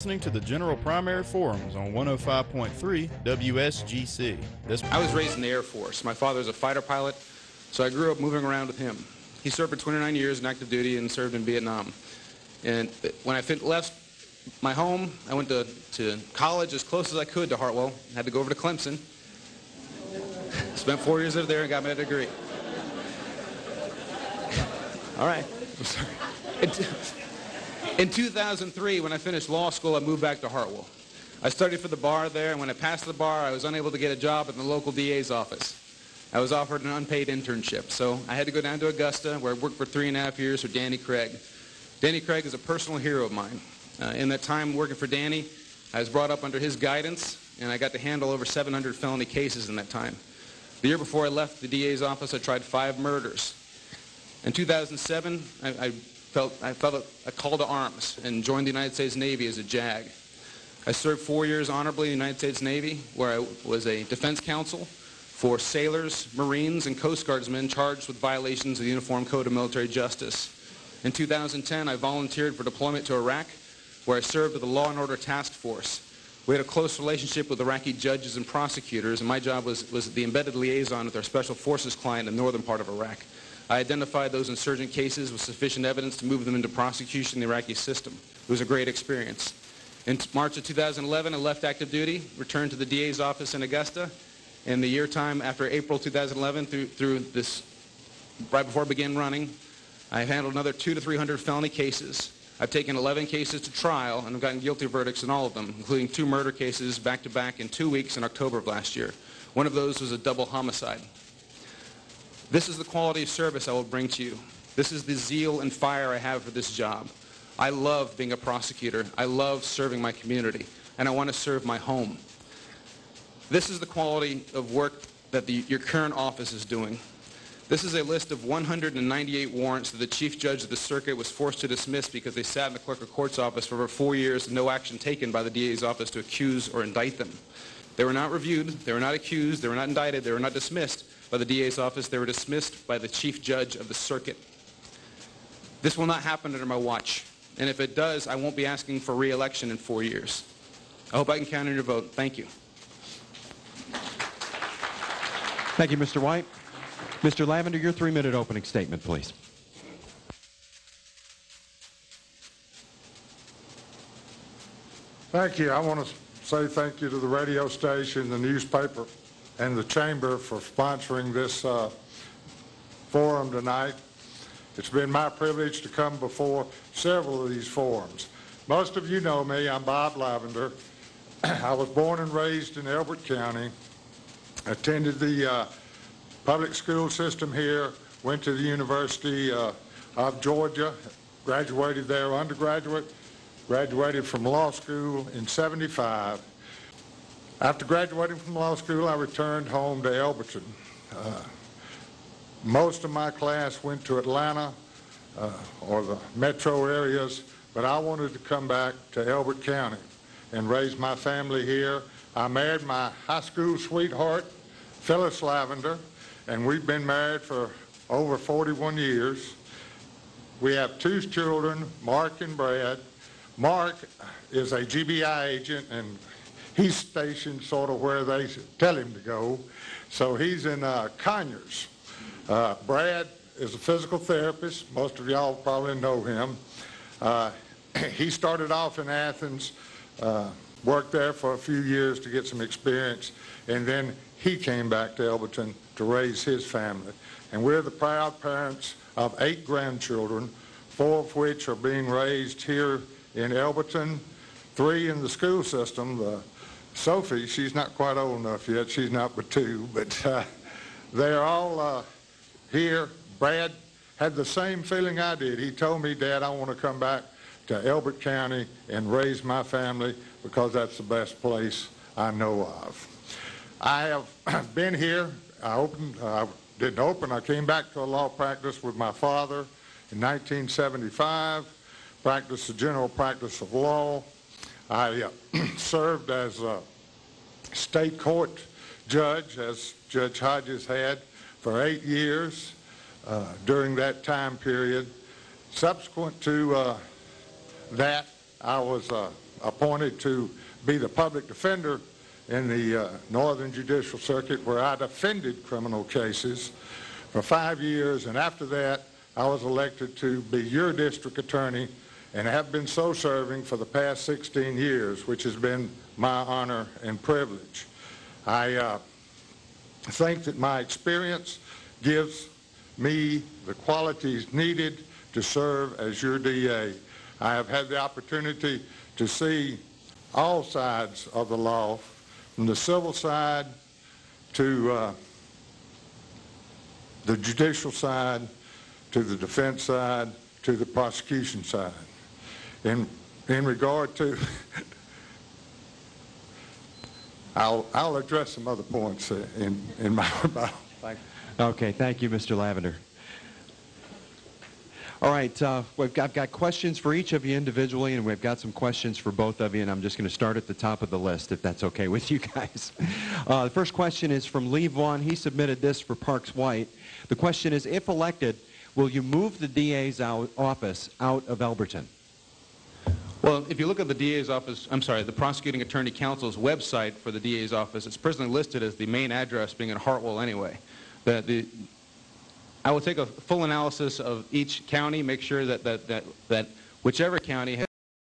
Listening to the General Primary Forums on 105.3 WSGC. I was raised in the Air Force. My father was a fighter pilot, so I grew up moving around with him. He served for 29 years in active duty and served in Vietnam. And when I left my home, I went to college as close as I could to Hartwell. Had to go over to Clemson. Spent 4 years over there and got my degree. All right. I'm sorry. In 2003, when I finished law school, I moved back to Hartwell. I studied for the bar there, and when I passed the bar, I was unable to get a job at the local DA's office. I was offered an unpaid internship, so I had to go down to Augusta, where I worked for 3.5 years for Danny Craig. Danny Craig is a personal hero of mine. In that time working for Danny, I was brought up under his guidance, and I got to handle over 700 felony cases in that time. The year before I left the DA's office, I tried 5 murders. In 2007, I felt a call to arms and joined the United States Navy as a JAG. I served 4 years honorably in the United States Navy, where I was a defense counsel for sailors, Marines, and Coast Guardsmen charged with violations of the Uniform Code of Military Justice. In 2010, I volunteered for deployment to Iraq, where I served with the Law and Order Task Force. We had a close relationship with Iraqi judges and prosecutors, and my job was the embedded liaison with our Special Forces client in the northern part of Iraq. I identified those insurgent cases with sufficient evidence to move them into prosecution in the Iraqi system. It was a great experience. In March of 2011, I left active duty, returned to the DA's office in Augusta. In the year time after April 2011 through this, right before I began running, I handled another 200 to 300 felony cases. I've taken 11 cases to trial, and I've gotten guilty verdicts in all of them, including 2 murder cases back-to-back in 2 weeks in October of last year. One of those was a double homicide. This is the quality of service I will bring to you. This is the zeal and fire I have for this job. I love being a prosecutor. I love serving my community, and I want to serve my home. This is the quality of work that your current office is doing. This is a list of 198 warrants that the Chief Judge of the Circuit was forced to dismiss because they sat in the Clerk of Court's office for over 4 years and no action taken by the DA's office to accuse or indict them. They were not reviewed, they were not accused, they were not indicted, they were not dismissed by the DA's office, they were dismissed by the Chief Judge of the Circuit. This will not happen under my watch, and if it does, I won't be asking for re-election in 4 years. I hope I can count on your vote. Thank you. Thank you, Mr. White. Mr. Lavender, your 3-minute opening statement, please. Thank you. I want to say thank you to the radio station, the newspaper, and the chamber for sponsoring this forum tonight. It's been my privilege to come before several of these forums. Most of you know me. I'm Bob Lavender. I was born and raised in Elbert County, attended the public school system here, went to the University of Georgia, graduated there undergraduate, graduated from law school in '75. After graduating from law school, I returned home to Elberton. Most of my class went to Atlanta or the metro areas, but I wanted to come back to Elbert County and raise my family here. I married my high school sweetheart, Phyllis Lavender, and we've been married for over 41 years. We have 2 children, Mark and Brad. Mark is a GBI agent, and he's stationed sort of where they tell him to go. So he's in Conyers. Brad is a physical therapist. Most of y'all probably know him. He started off in Athens, worked there for a few years to get some experience, and then he came back to Elberton to raise his family. And we're the proud parents of 8 grandchildren, 4 of which are being raised here in Elberton, 3 in the school system. Sophie, she's not quite old enough yet. She's not but 2, but they're all here. Brad had the same feeling I did. He told me, Dad, I want to come back to Elbert County and raise my family because that's the best place I know of. I have been here. I didn't open. I came back to a law practice with my father in 1975, practiced the general practice of law. I served as a state court judge, as Judge Hodges had, for 8 years during that time period. Subsequent to that, I was appointed to be the public defender in the Northern Judicial Circuit, where I defended criminal cases for 5 years, and after that I was elected to be your district attorney and have been so serving for the past 16 years, which has been my honor and privilege. I think that my experience gives me the qualities needed to serve as your DA. I have had the opportunity to see all sides of the law, from the civil side to the judicial side, to the defense side, to the prosecution side. In regard to, I'll address some other points in my rebuttal. Okay, thank you, Mr. Lavender. All right, I've got questions for each of you individually, and we've got some questions for both of you, and I'm just going to start at the top of the list, if that's okay with you guys. The first question is from Lee Vaughn. He submitted this for Parks White. The question is, if elected, will you move the DA's office out of Elberton? Well, if you look at the DA's office, the Prosecuting Attorney Counsel's website for the DA's office, it's presently listed as the main address being in Hartwell anyway. I will take a full analysis of each county, make sure that whichever county has